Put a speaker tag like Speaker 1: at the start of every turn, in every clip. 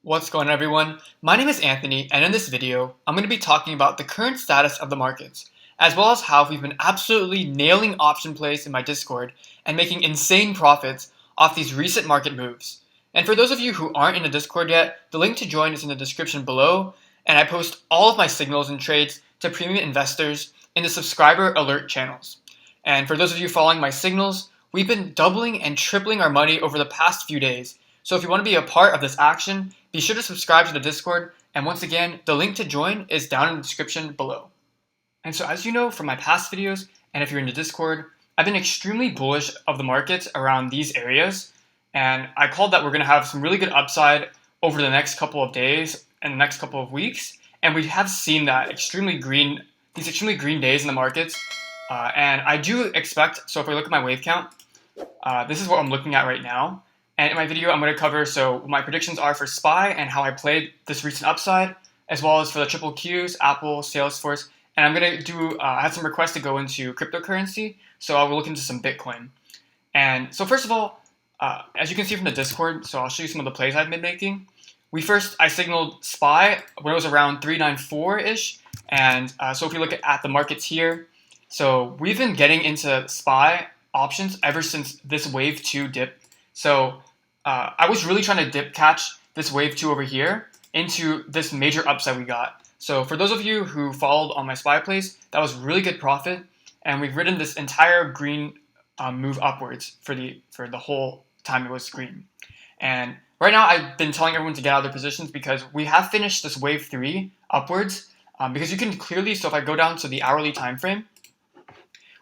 Speaker 1: What's going on, everyone? My name is Anthony, and in this video, I'm going to be talking about the current status of the markets, as well as how we've been absolutely nailing option plays in my Discord and making insane profits off these recent market moves. And for those of you who aren't in the Discord yet, the link to join is in the description below, and I post all of my signals and trades to premium investors in the subscriber alert channels. And for those of you following my signals, we've been doubling and tripling our money over the past few days. So if you want to be a part of this action, be sure to subscribe to the Discord, and once again, the link to join is down in the description below. And so as you know from my past videos, and if you're in the Discord, I've been extremely bullish of the markets around these areas, and I called that we're going to have some really good upside over the next couple of days and the next couple of weeks, and we have seen that these extremely green days in the markets, and I do expect, so if we look at my wave count, this is what I'm looking at right now. And in my video, I'm going to cover what my predictions are for SPY and how I played this recent upside, as well as for the triple Qs, Apple, Salesforce, and I'm going to I had some requests to go into cryptocurrency, so I will look into some Bitcoin. And so first of all, as you can see from the Discord, so I'll show you some of the plays I've been making. I signaled SPY when it was around 394-ish, and so if we look at the markets here, so we've been getting into SPY options ever since this wave 2 dip. So I was really trying to dip catch this wave 2 over here into this major upside we got. So for those of you who followed on my SPY plays, that was really good profit, and we've ridden this entire green move upwards for the whole time it was green. And right now I've been telling everyone to get out of their positions because we have finished this wave 3 upwards, because you can clearly, so if I go down to the hourly time frame,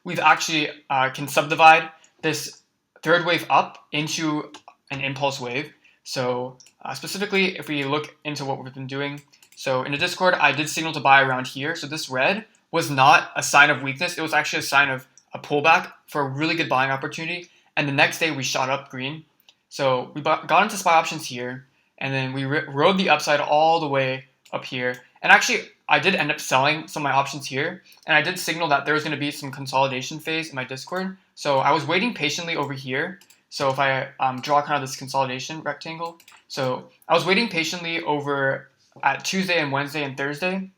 Speaker 1: we've actually can subdivide this third wave up into an impulse wave. So specifically, if we look into what we've been doing, so in the Discord, I did signal to buy around here. So this red was not a sign of weakness. It was actually a sign of a pullback for a really good buying opportunity. And the next day, we shot up green. So we got into SPY options here, and then we rode the upside all the way up here. And actually, I did end up selling some of my options here, and I did signal that there was going to be some consolidation phase in my Discord. So I was waiting patiently over here. So if I draw kind of this consolidation rectangle, so I was waiting patiently over at Tuesday and Wednesday and Thursday,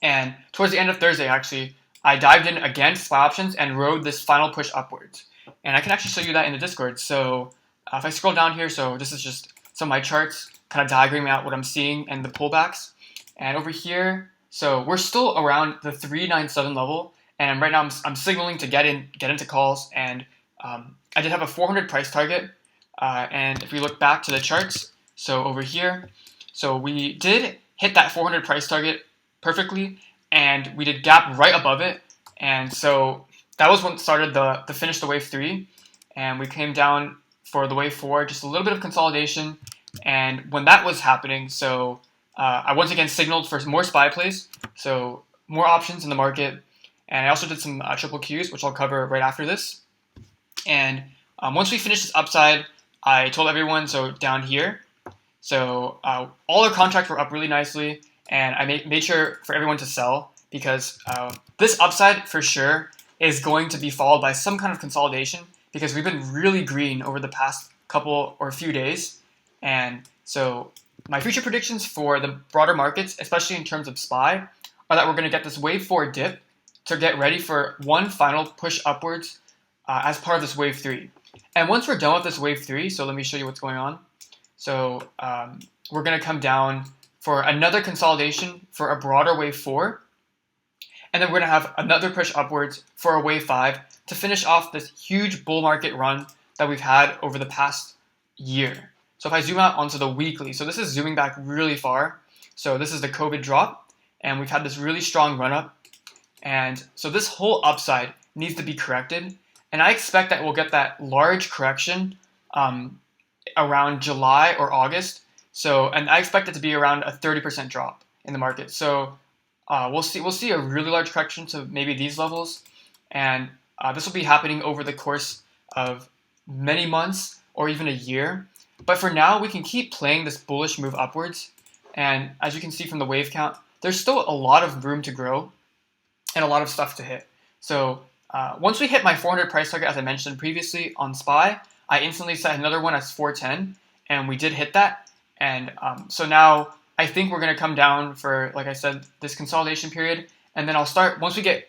Speaker 1: and towards the end of Thursday, actually, I dived in again to SPY options and rode this final push upwards. And I can actually show you that in the Discord. So if I scroll down here, so this is just some of my charts, kind of diagramming out what I'm seeing and the pullbacks. And over here, so we're still around the 397 level, and right now I'm signaling to get into calls, and I did have a 400 price target, and if we look back to the charts, so over here, so we did hit that 400 price target perfectly, and we did gap right above it, and so that was when it started the finish the wave 3, and we came down for the wave 4, just a little bit of consolidation, and when that was happening, so I once again signaled for more SPY plays, so more options in the market, and I also did some triple Qs, which I'll cover right after this. And once we finished this upside, I told everyone, so down here, so all our contracts were up really nicely, and I made sure for everyone to sell, because this upside for sure is going to be followed by some kind of consolidation, because we've been really green over the past couple or few days, and so my future predictions for the broader markets, especially in terms of SPY, are that we're going to get this wave 4 dip to get ready for one final push upwards as part of this wave 3. And once we're done with this wave 3, so let me show you what's going on. So we're going to come down for another consolidation for a broader wave 4. And then we're going to have another push upwards for a wave 5 to finish off this huge bull market run that we've had over the past year. So if I zoom out onto the weekly, so this is zooming back really far. So this is the COVID drop, and we've had this really strong run up. And so this whole upside needs to be corrected. And I expect that we'll get that large correction around July or August. So, and I expect it to be around a 30% drop in the market. So we'll see a really large correction to maybe these levels. And this will be happening over the course of many months or even a year. But for now, we can keep playing this bullish move upwards. And as you can see from the wave count, there's still a lot of room to grow and a lot of stuff to hit. So once we hit my 400 price target, as I mentioned previously on SPY, I instantly set another one as 410, and we did hit that. And so now I think we're going to come down for, like I said, this consolidation period. And then I'll start, once we get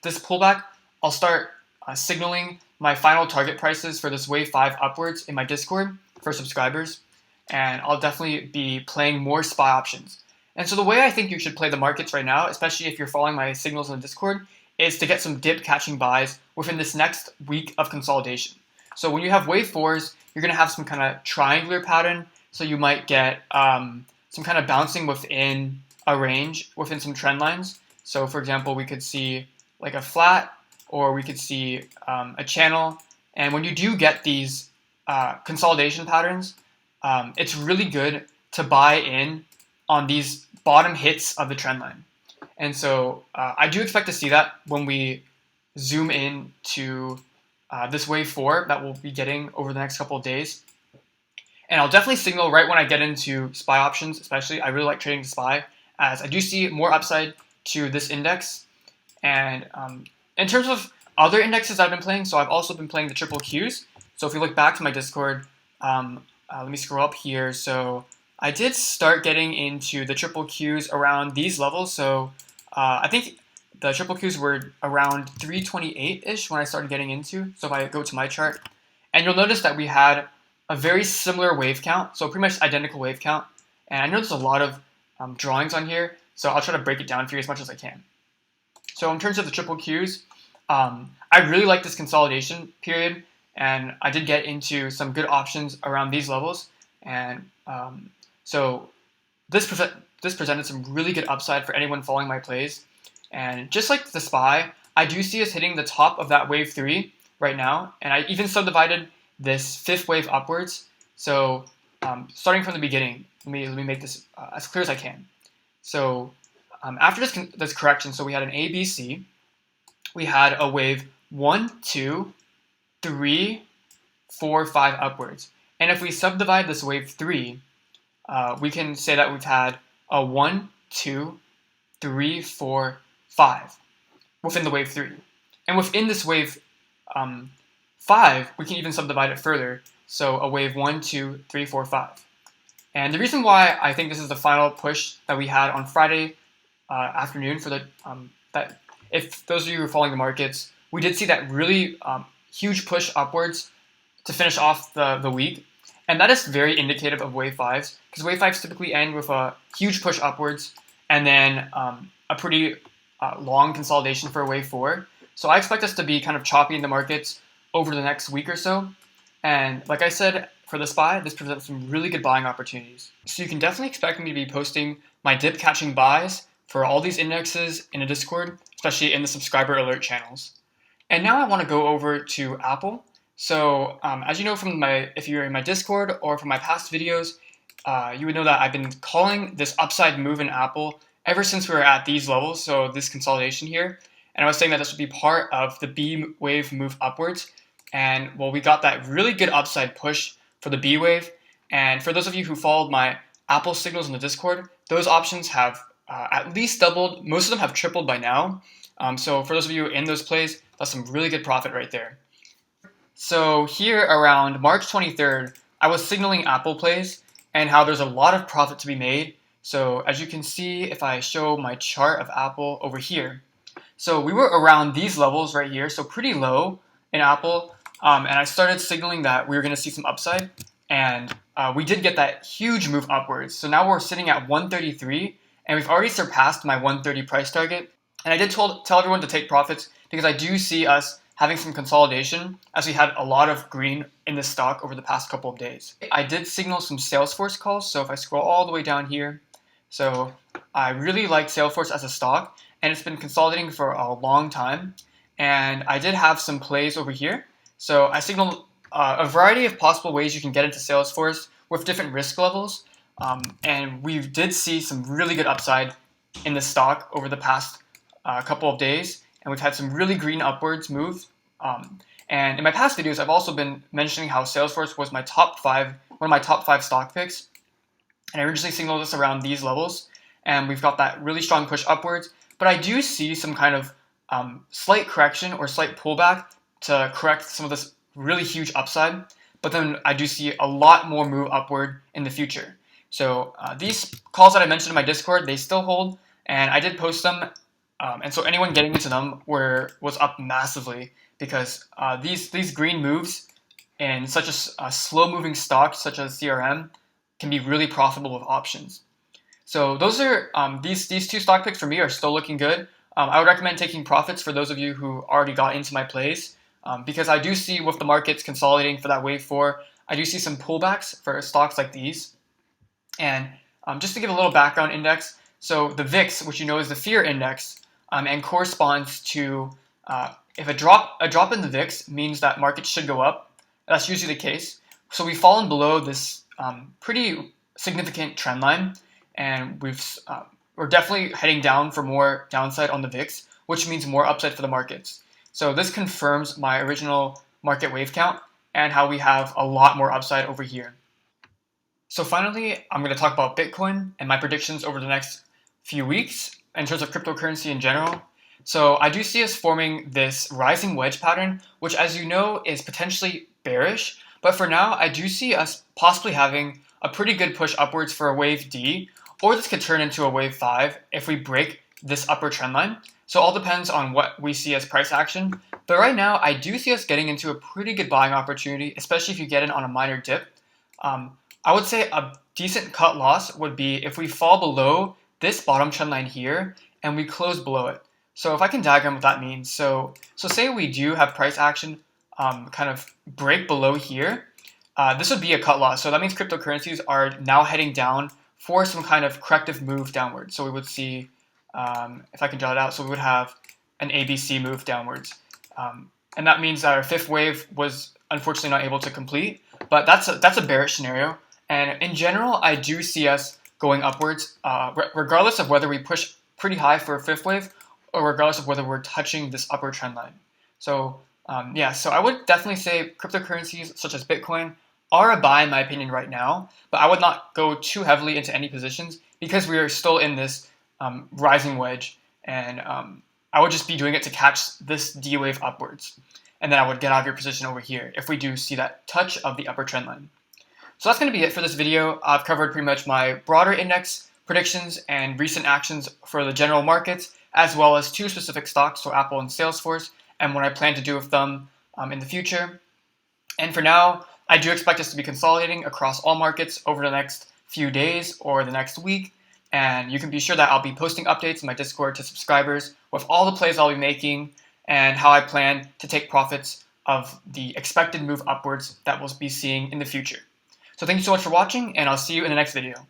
Speaker 1: this pullback, I'll start signaling my final target prices for this wave 5 upwards in my Discord for subscribers. And I'll definitely be playing more SPY options. And so the way I think you should play the markets right now, especially if you're following my signals in the Discord, is to get some dip catching buys within this next week of consolidation. So when you have wave 4s, you're going to have some kind of triangular pattern. So you might get some kind of bouncing within a range, within some trend lines. So for example, we could see like a flat, or we could see a channel. And when you do get these consolidation patterns, it's really good to buy in on these bottom hits of the trend line. And so I do expect to see that when we zoom in to this wave 4 that we'll be getting over the next couple of days. And I'll definitely signal right when I get into SPY options, especially. I really like trading SPY, as I do see more upside to this index. And in terms of other indexes I've been playing, so I've also been playing the triple Qs. So if you look back to my Discord, let me scroll up here. So I did start getting into the triple Qs around these levels. So I think the triple Qs were around 328-ish when I started getting into. So if I go to my chart, and you'll notice that we had a very similar wave count, so pretty much identical wave count. And I know there's a lot of drawings on here, so I'll try to break it down for you as much as I can. So in terms of the triple Qs, I really like this consolidation period, and I did get into some good options around these levels. And so this presented some really good upside for anyone following my plays. And just like the SPY, I do see us hitting the top of that wave 3 right now, and I even subdivided this 5th wave upwards. So starting from the beginning, let me make this as clear as I can. So after this correction, so we had an A, B, C. We had a wave 1, 2, 3, 4, 5 upwards. And if we subdivide this wave 3, we can say that we've had a 1, 2, 3, 4, 5 within the wave 3. And within this wave 5, we can even subdivide it further. So a wave 1, 2, 3, 4, 5. And the reason why I think this is the final push that we had on Friday afternoon for the that if those of you who are following the markets, we did see that really huge push upwards to finish off the week. And that is very indicative of wave 5s, because wave 5s typically end with a huge push upwards and then a pretty long consolidation for a wave 4. So I expect us to be kind of choppy in the markets over the next week or so. And like I said, for the SPY, this presents some really good buying opportunities. So you can definitely expect me to be posting my dip catching buys for all these indexes in a Discord, especially in the subscriber alert channels. And now I want to go over to Apple. So as you know from if you're in my Discord or from my past videos, you would know that I've been calling this upside move in Apple ever since we were at these levels, so this consolidation here. And I was saying that this would be part of the B wave move upwards. And well, we got that really good upside push for the B wave. And for those of you who followed my Apple signals in the Discord, those options have at least doubled. Most of them have tripled by now. So for those of you in those plays, that's some really good profit right there. So here around March 23rd, I was signaling Apple plays and how there's a lot of profit to be made. So as you can see, if I show my chart of Apple over here, so we were around these levels right here, so pretty low in Apple. And I started signaling that we were going to see some upside. And we did get that huge move upwards. So now we're sitting at 133, and we've already surpassed my 130 price target. And I did tell everyone to take profits because I do see us having some consolidation, as we had a lot of green in this stock over the past couple of days. I did signal some Salesforce calls, so if I scroll all the way down here, so I really like Salesforce as a stock, and it's been consolidating for a long time. And I did have some plays over here. So I signaled a variety of possible ways you can get into Salesforce with different risk levels. And we did see some really good upside in the stock over the past couple of days. And we've had some really green upwards moves. And in my past videos, I've also been mentioning how Salesforce was one of my top five stock picks. And I originally signaled this around these levels. And we've got that really strong push upwards. But I do see some kind of slight correction or slight pullback to correct some of this really huge upside. But then I do see a lot more move upward in the future. So these calls that I mentioned in my Discord, they still hold, and I did post them. And so anyone getting into them was up massively because these green moves in such a slow-moving stock such as CRM can be really profitable with options. So those are these two stock picks for me are still looking good. I would recommend taking profits for those of you who already got into my plays because I do see with the markets consolidating for that wave 4, I do see some pullbacks for stocks like these. And just to give a little background index, so the VIX, which you know is the fear index, and corresponds to if a drop in the VIX means that markets should go up. That's usually the case. So we've fallen below this pretty significant trend line, and we're definitely heading down for more downside on the VIX, which means more upside for the markets. So this confirms my original market wave count and how we have a lot more upside over here. So finally, I'm going to talk about Bitcoin and my predictions over the next few weeks in terms of cryptocurrency in general. So I do see us forming this rising wedge pattern, which as you know is potentially bearish. But for now, I do see us possibly having a pretty good push upwards for a wave D, or this could turn into a wave 5 if we break this upper trend line. So it all depends on what we see as price action. But right now, I do see us getting into a pretty good buying opportunity, especially if you get in on a minor dip. I would say a decent cut loss would be if we fall below this bottom trend line here and we close below it. So if I can diagram what that means, so say we do have price action kind of break below here, this would be a cut loss. So that means cryptocurrencies are now heading down for some kind of corrective move downward. So we would see, if I can draw it out, so we would have an ABC move downwards. And that means that our fifth wave was unfortunately not able to complete, but that's a bearish scenario. And in general, I do see us going upwards, regardless of whether we push pretty high for a fifth wave, or regardless of whether we're touching this upper trend line. So so I would definitely say cryptocurrencies such as Bitcoin are a buy in my opinion right now, but I would not go too heavily into any positions because we are still in this rising wedge, and I would just be doing it to catch this D wave upwards. And then I would get out of your position over here if we do see that touch of the upper trend line. So that's going to be it for this video. I've covered pretty much my broader index predictions and recent actions for the general markets, as well as two specific stocks, so Apple and Salesforce, and what I plan to do with them in the future. And for now, I do expect us to be consolidating across all markets over the next few days or the next week. And you can be sure that I'll be posting updates in my Discord to subscribers with all the plays I'll be making and how I plan to take profits of the expected move upwards that we'll be seeing in the future. So thank you so much for watching, and I'll see you in the next video.